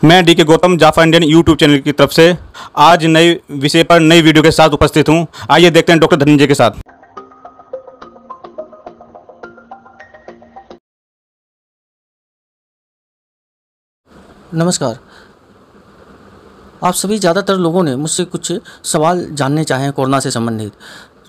मैं डी के Gautam जाफा Indian YouTube channel की तरफ से आज नए विषय पर नई वीडियो के साथ उपस्थित हूं। आइए देखते हैं डॉक्टर धनंजय के साथ। नमस्कार। आप सभी ज़्यादातर लोगों ने मुझसे कुछ सवाल जानने चाहे हैं कोरोना से संबंधित।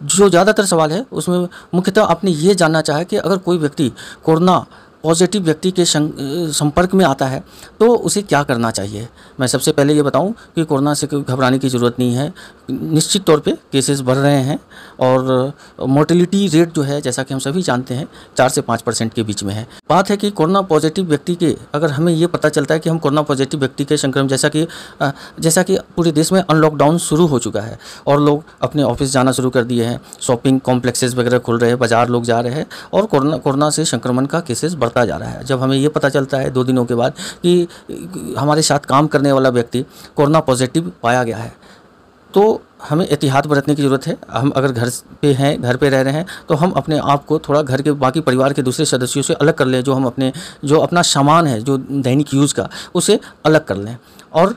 जो ज़्यादातर सवाल है उसमें मुख्यतः आपने ये जानना चाहा कि अगर कोई व्यक्ति कोरोना पॉजिटिव व्यक्ति के संपर्क में आता है तो उसे क्या करना चाहिए। मैं सबसे पहले ये बताऊं कि कोरोना से घबराने की ज़रूरत नहीं है। निश्चित तौर पे केसेस बढ़ रहे हैं और मोर्टेलिटी रेट जो है जैसा कि हम सभी जानते हैं 4 से 5% के बीच में है। बात है कि कोरोना पॉजिटिव व्यक्ति के अगर हमें ये पता चलता है कि हम कोरोना पॉजिटिव व्यक्ति के संक्रमण जैसा कि पूरे देश में अनलॉकडाउन शुरू हो चुका है और लोग अपने ऑफिस जाना शुरू कर दिए हैं, शॉपिंग कॉम्प्लेक्सेस वगैरह खुल रहे हैं, बाजार लोग जा रहे हैं और कोरोना से संक्रमण का केसेस बढ़ता जा रहा है। जब हमें ये पता चलता है 2 दिनों के बाद कि हमारे साथ काम करने वाला व्यक्ति कोरोना पॉजिटिव पाया गया है तो हमें एहतियात बरतने की ज़रूरत है। हम अगर घर पे रह रहे हैं तो हम अपने आप को थोड़ा घर के बाकी परिवार के दूसरे सदस्यों से अलग कर लें। जो अपना सामान है जो दैनिक यूज़ का उसे अलग कर लें और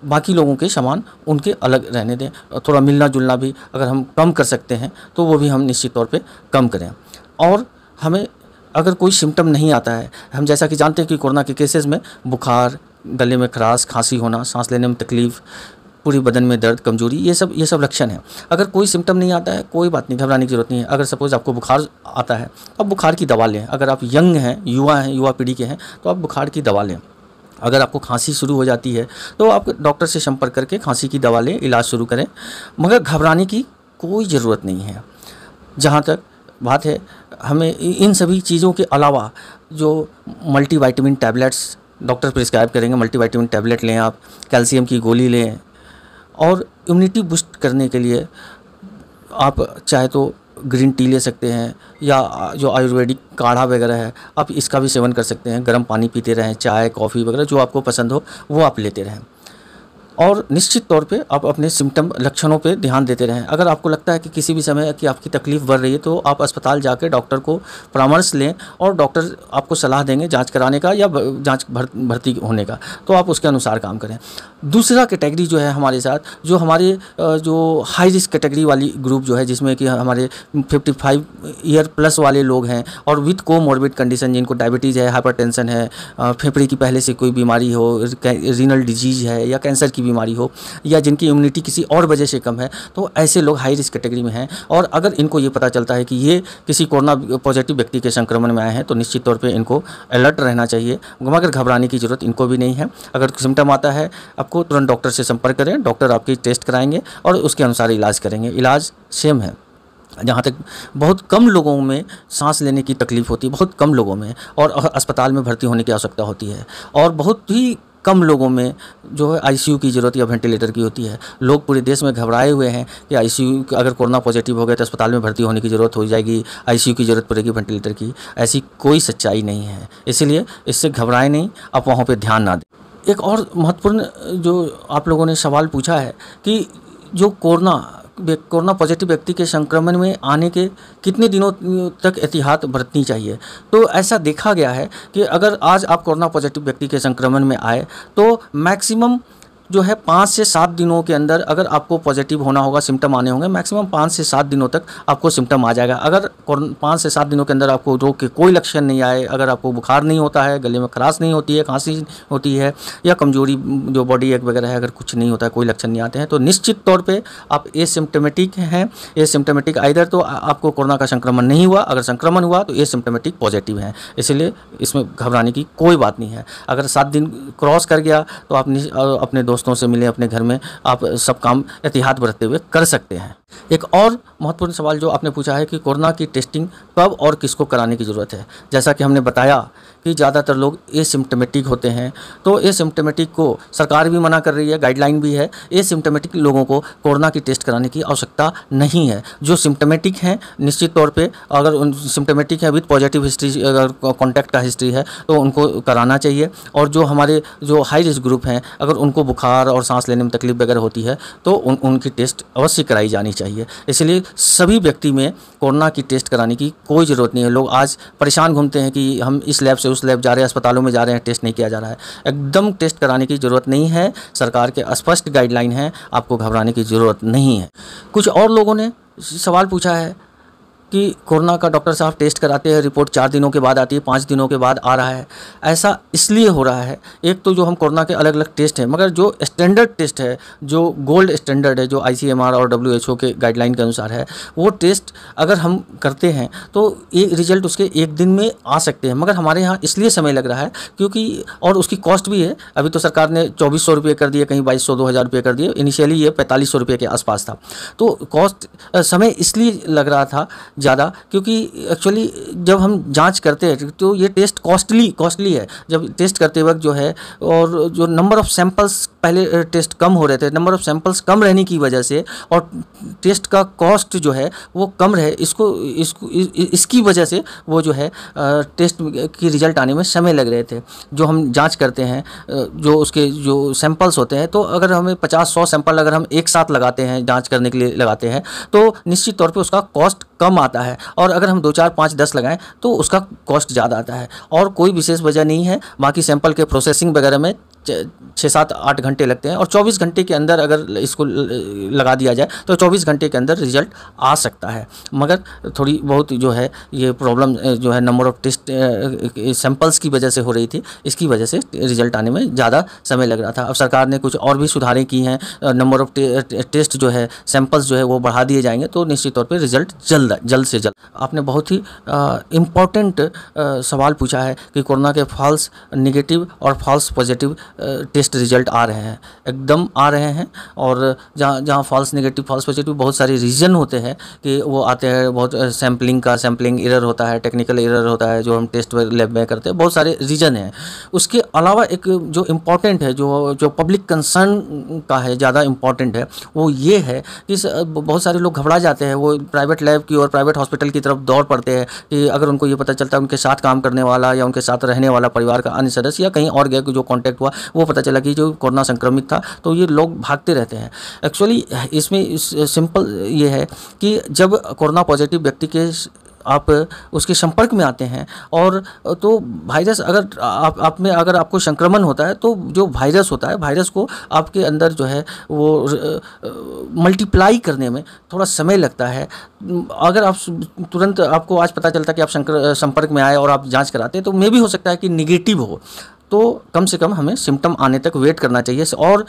बाकी लोगों के सामान उनके अलग रहने दें। थोड़ा मिलना जुलना भी अगर हम कम कर सकते हैं तो वो भी हम निश्चित तौर पे कम करें। और हमें अगर कोई सिम्टम नहीं आता है, हम जैसा कि जानते हैं कि कोरोना के केसेस में बुखार, गले में खराश, खांसी होना, सांस लेने में तकलीफ़, पूरी बदन में दर्द, कमजोरी, ये सब लक्षण हैं। अगर कोई सिम्टम नहीं आता है कोई बात नहीं, घबराने की ज़रूरत नहीं है। अगर सपोज़ आपको बुखार आता है तो आप बुखार की दवा लें। अगर आप यंग हैं, युवा पीढ़ी के हैं तो आप बुखार की दवा लें। अगर आपको खांसी शुरू हो जाती है तो आप डॉक्टर से संपर्क करके खांसी की दवा लें, इलाज शुरू करें। मगर घबराने की कोई ज़रूरत नहीं है। जहाँ तक बात है, हमें इन सभी चीज़ों के अलावा जो मल्टीविटामिन टैबलेट्स डॉक्टर प्रिस्क्राइब करेंगे, मल्टीविटामिन टैबलेट लें, आप कैल्शियम की गोली लें और इम्यूनिटी बूस्ट करने के लिए आप चाहे तो ग्रीन टी ले सकते हैं या जो आयुर्वेदिक काढ़ा वगैरह है आप इसका भी सेवन कर सकते हैं। गर्म पानी पीते रहें, चाय कॉफ़ी वगैरह जो आपको पसंद हो वो आप लेते रहें और निश्चित तौर पे आप अपने सिम्टम लक्षणों पे ध्यान देते रहें। अगर आपको लगता है कि किसी भी समय कि आपकी तकलीफ़ बढ़ रही है तो आप अस्पताल जाकर डॉक्टर को परामर्श लें और डॉक्टर आपको सलाह देंगे जांच कराने का या भर्ती होने का, तो आप उसके अनुसार काम करें। दूसरा कैटेगरी जो है हमारे साथ, जो हमारे जो हाई रिस्क कैटेगरी वाली ग्रुप जो है जिसमें कि हमारे 55 ईयर प्लस वाले लोग हैं और विथ कोमॉर्बिड कंडीशन, जिनको डायबिटीज़ है, हाइपरटेंशन है, फेफड़े की पहले से कोई बीमारी हो, रीनल डिजीज़ है या कैंसर की बीमारी हो या जिनकी इम्यूनिटी किसी और वजह से कम है, तो ऐसे लोग हाई रिस्क कैटेगरी में हैं। और अगर इनको ये पता चलता है कि ये किसी कोरोना पॉजिटिव व्यक्ति के संक्रमण में आए हैं तो निश्चित तौर पे इनको अलर्ट रहना चाहिए, मगर घबराने की ज़रूरत इनको भी नहीं है। अगर सिम्टम आता है आपको तुरंत डॉक्टर से संपर्क करें, डॉक्टर आपकी टेस्ट कराएंगे और उसके अनुसार इलाज करेंगे। इलाज सेम है। जहाँ तक बहुत कम लोगों में सांस लेने की तकलीफ़ होती है, बहुत कम लोगों में, और अस्पताल में भर्ती होने की आवश्यकता होती है और बहुत ही कम लोगों में जो है आईसीयू की ज़रूरत या वेंटिलेटर की होती है। लोग पूरे देश में घबराए हुए हैं कि आईसीयू अगर कोरोना पॉजिटिव हो गया तो अस्पताल में भर्ती होने की ज़रूरत हो जाएगी, आईसीयू की ज़रूरत पड़ेगी, वेंटिलेटर की। ऐसी कोई सच्चाई नहीं है, इसलिए इससे घबराए नहीं, आप वहाँ पे ध्यान ना दें। एक और महत्वपूर्ण जो आप लोगों ने सवाल पूछा है कि जो कोरोना पॉजिटिव व्यक्ति के संक्रमण में आने के कितने दिनों तक एहतियात बरतनी चाहिए। तो ऐसा देखा गया है कि अगर आज आप कोरोना पॉजिटिव व्यक्ति के संक्रमण में आए तो मैक्सिमम जो है 5 से 7 दिनों के अंदर अगर आपको पॉजिटिव होना होगा, सिम्टम आने होंगे, मैक्सिमम 5 से 7 दिनों तक आपको सिम्टम आ जाएगा। अगर 5 से 7 दिनों के अंदर आपको रोग के कोई लक्षण नहीं आए, अगर आपको बुखार नहीं होता है, गले में खराश नहीं होती है, खांसी होती है या कमजोरी जो बॉडी एक वगैरह है, अगर कुछ नहीं होता है, कोई लक्षण नहीं आते हैं, तो निश्चित तौर पर आप एसिम्प्टोमेटिक हैं। एसिम्प्टोमेटिक आइदर तो आपको कोरोना का संक्रमण नहीं हुआ, अगर संक्रमण हुआ तो एसिम्प्टोमेटिक पॉजिटिव है, इसलिए इसमें घबराने की कोई बात नहीं है। अगर 7 दिन क्रॉस कर गया तो आप अपने दोस्तों से मिले, अपने घर में आप सब काम एहतियात बरतते हुए कर सकते हैं। एक और महत्वपूर्ण सवाल जो आपने पूछा है कि कोरोना की टेस्टिंग कब और किसको कराने की ज़रूरत है। जैसा कि हमने बताया कि ज़्यादातर लोग एसिम्प्टोमेटिक होते हैं, तो एसिम्प्टोमेटिक को सरकार भी मना कर रही है, गाइडलाइन भी है, एसिम्प्टोमेटिक लोगों को कोरोना की टेस्ट कराने की आवश्यकता नहीं है। जो सिम्प्टोमेटिक हैं निश्चित तौर पे अगर उन सिम्प्टोमेटिक है विथ पॉजिटिव हिस्ट्री, अगर कॉन्टैक्ट का हिस्ट्री है तो उनको कराना चाहिए। और जो हमारे जो हाई रिस्क ग्रुप हैं, अगर उनको बुखार और सांस लेने में तकलीफ वगैरह होती है तो उनकी टेस्ट अवश्य कराई जानी चाहिए। इसलिए सभी व्यक्ति में कोरोना की टेस्ट कराने की कोई ज़रूरत नहीं है। लोग आज परेशान घूमते हैं कि हम इस लैब से आयुष लैब जा रहे हैं, अस्पतालों में जा रहे हैं, टेस्ट नहीं किया जा रहा है। एकदम टेस्ट कराने की ज़रूरत नहीं है, सरकार के स्पष्ट गाइडलाइन है, आपको घबराने की ज़रूरत नहीं है। कुछ और लोगों ने सवाल पूछा है कि कोरोना का डॉक्टर साहब टेस्ट कराते हैं, रिपोर्ट 4 दिनों के बाद आती है, 5 दिनों के बाद आ रहा है। ऐसा इसलिए हो रहा है, एक तो जो हम कोरोना के अलग अलग टेस्ट हैं, मगर जो स्टैंडर्ड टेस्ट है, जो गोल्ड स्टैंडर्ड है, जो ICMR और WHO के गाइडलाइन के अनुसार है, वो टेस्ट अगर हम करते हैं तो एक रिजल्ट उसके 1 दिन में आ सकते हैं। मगर हमारे यहाँ इसलिए समय लग रहा है क्योंकि, और उसकी कॉस्ट भी है। अभी तो सरकार ने 2400 रुपये कर दिए, कहीं 2200-2000 रुपये कर दिए। इनिशियली ये 4500 रुपये के आसपास था। तो कॉस्ट समय इसलिए लग रहा था ज़्यादा, क्योंकि एक्चुअली जब हम जांच करते हैं तो ये टेस्ट कॉस्टली है। जब टेस्ट करते वक्त जो है, और जो नंबर ऑफ सैंपल्स, पहले टेस्ट कम हो रहे थे, नंबर ऑफ सैंपल्स कम रहने की वजह से और टेस्ट का कॉस्ट जो है वो कम रहे, इसकी वजह से वो जो है टेस्ट की रिजल्ट आने में समय लग रहे थे। जो हम जांच करते हैं, जो उसके जो सैंपल्स होते हैं, तो अगर हमें 50-100 सैंपल अगर हम एक साथ लगाते हैं, जांच करने के लिए लगाते हैं, तो निश्चित तौर पे उसका कॉस्ट कम आता है। और अगर हम 2, 4, 5, 10 लगाएं तो उसका कॉस्ट ज़्यादा आता है। और कोई विशेष वजह नहीं है। बाकी सैंपल के प्रोसेसिंग वगैरह में 6, 7, 8 घंटे लगते हैं, और 24 घंटे के अंदर अगर इसको लगा दिया जाए तो 24 घंटे के अंदर रिजल्ट आ सकता है। मगर थोड़ी बहुत जो है ये प्रॉब्लम जो है नंबर ऑफ टेस्ट सैंपल्स की वजह से हो रही थी, इसकी वजह से रिजल्ट आने में ज़्यादा समय लग रहा था। अब सरकार ने कुछ और भी सुधारें की हैं, नंबर ऑफ टेस्ट जो है, सैंपल्स जो है वो बढ़ा दिए जाएंगे, तो निश्चित तौर पर रिजल्ट जल्द से जल्द। आपने बहुत ही इम्पॉर्टेंट सवाल पूछा है कि कोरोना के फॉल्स नेगेटिव और फॉल्स पॉजिटिव टेस्ट रिजल्ट आ रहे हैं, एकदम आ रहे हैं। और जहाँ फॉल्स नेगेटिव, फॉल्स पॉजिटिव बहुत सारे रीज़न होते हैं कि वो आते हैं, बहुत सैम्पलिंग एरर होता है, टेक्निकल एरर होता है, जो हम टेस्ट लैब में करते हैं, बहुत सारे रीज़न हैं। उसके अलावा एक जो इम्पॉर्टेंट है, जो पब्लिक कंसर्न का है, ज़्यादा इम्पॉर्टेंट है, वो ये है कि बहुत सारे लोग घबरा जाते हैं, वो प्राइवेट लैब की और प्राइवेट हॉस्पिटल की तरफ दौड़ पड़ते हैं कि अगर उनको ये पता चलता है उनके साथ काम करने वाला या उनके साथ रहने वाला परिवार का अन्य सदस्य या कहीं और गया जो कॉन्टैक्ट हुआ, वो पता चला कि जो कोरोना संक्रमित था, तो ये लोग भागते रहते हैं। एक्चुअली इसमें सिंपल ये है कि जब कोरोना पॉजिटिव व्यक्ति के आप उसके संपर्क में आते हैं, और तो वायरस अगर आप में अगर आपको संक्रमण होता है, तो जो वायरस होता है, वायरस को आपके अंदर जो है वो मल्टीप्लाई करने में थोड़ा समय लगता है। अगर आप तुरंत, आपको आज पता चलता है कि आप संपर्क में आए और आप जांच कराते हैं, तो मे भी हो सकता है कि निगेटिव हो, तो कम से कम हमें सिम्टम आने तक वेट करना चाहिए। और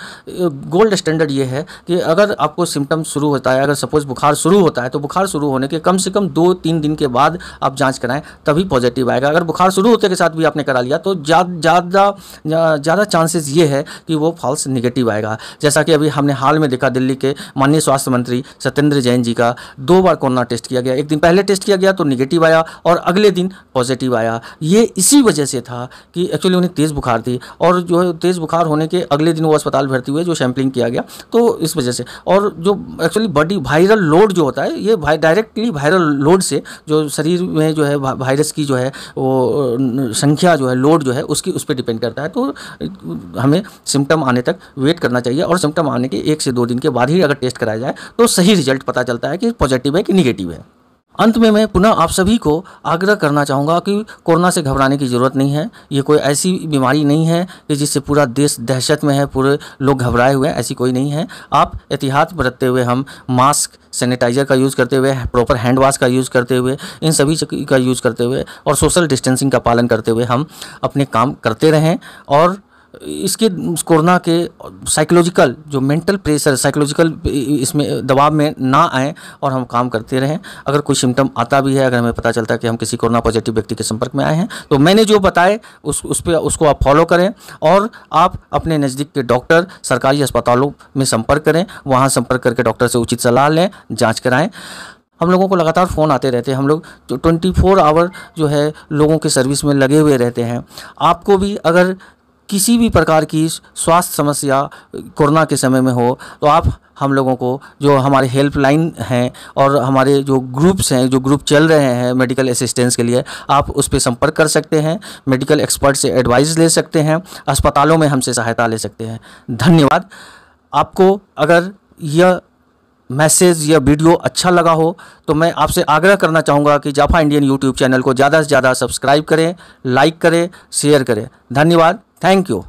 गोल्ड स्टैंडर्ड ये है कि अगर आपको सिम्टम शुरू होता है, अगर सपोज बुखार शुरू होता है, तो बुखार शुरू होने के कम से कम 2-3 दिन के बाद आप जांच कराएं, तभी पॉजिटिव आएगा। अगर बुखार शुरू होते के साथ भी आपने करा लिया, तो ज़्यादा चांसेस ये है कि वो फॉल्स निगेटिव आएगा। जैसा कि अभी हमने हाल में देखा, दिल्ली के माननीय स्वास्थ्य मंत्री सत्येंद्र जैन जी का 2 बार कोरोना टेस्ट किया गया। एक दिन पहले टेस्ट किया गया तो निगेटिव आया, और अगले दिन पॉजिटिव आया। ये इसी वजह से था कि एक्चुअली उन्हें तेज़ बुखार थी, और जो तेज़ बुखार होने के अगले दिन वो अस्पताल भर्ती हुए, जो सैम्पलिंग किया गया, तो इस वजह से। और जो एक्चुअली बॉडी वायरल लोड जो होता है, ये डायरेक्टली वायरल लोड से जो शरीर में जो है वायरस की जो है वो संख्या जो है, लोड जो है, उस पर डिपेंड करता है। तो हमें सिम्टम आने तक वेट करना चाहिए, और सिम्टम आने के 1 से 2 दिन के बाद ही अगर टेस्ट कराया जाए तो सही रिजल्ट पता चलता है कि पॉजिटिव है कि निगेटिव है। अंत में मैं पुनः आप सभी को आग्रह करना चाहूँगा कि कोरोना से घबराने की ज़रूरत नहीं है। ये कोई ऐसी बीमारी नहीं है कि जिससे पूरा देश दहशत में है, पूरे लोग घबराए हुए हैं, ऐसी कोई नहीं है। आप एहतियात बरतते हुए, हम मास्क, सैनिटाइज़र का यूज़ करते हुए, प्रॉपर हैंड वॉश का यूज़ करते हुए, इन सभी का यूज़ करते हुए और सोशल डिस्टेंसिंग का पालन करते हुए हम अपने काम करते रहें। और इसके कोरोना के साइकोलॉजिकल जो मेंटल प्रेशर, साइकोलॉजिकल इसमें दबाव में ना आए, और हम काम करते रहें। अगर कोई सिम्टम आता भी है, अगर हमें पता चलता है कि हम किसी कोरोना पॉजिटिव व्यक्ति के संपर्क में आए हैं, तो मैंने जो बताए उसको आप फॉलो करें, और आप अपने नज़दीक के डॉक्टर, सरकारी अस्पतालों में संपर्क करें, वहाँ संपर्क करके डॉक्टर से उचित सलाह लें, जाँच कराएँ। हम लोगों को लगातार फ़ोन आते रहते हैं, हम लोग 24 आवर जो है लोगों के सर्विस में लगे हुए रहते हैं। आपको भी अगर किसी भी प्रकार की स्वास्थ्य समस्या कोरोना के समय में हो, तो आप हम लोगों को, जो हमारे हेल्पलाइन हैं और हमारे जो ग्रुप्स हैं, जो ग्रुप चल रहे हैं मेडिकल असिस्टेंस के लिए, आप उस पर संपर्क कर सकते हैं, मेडिकल एक्सपर्ट से एडवाइस ले सकते हैं, अस्पतालों में हमसे सहायता ले सकते हैं। धन्यवाद। आपको अगर यह मैसेज या वीडियो अच्छा लगा हो तो मैं आपसे आग्रह करना चाहूँगा कि जाफा इंडियन यूट्यूब चैनल को ज़्यादा से ज़्यादा सब्सक्राइब करें, लाइक करें, शेयर करें। धन्यवाद। Thank you.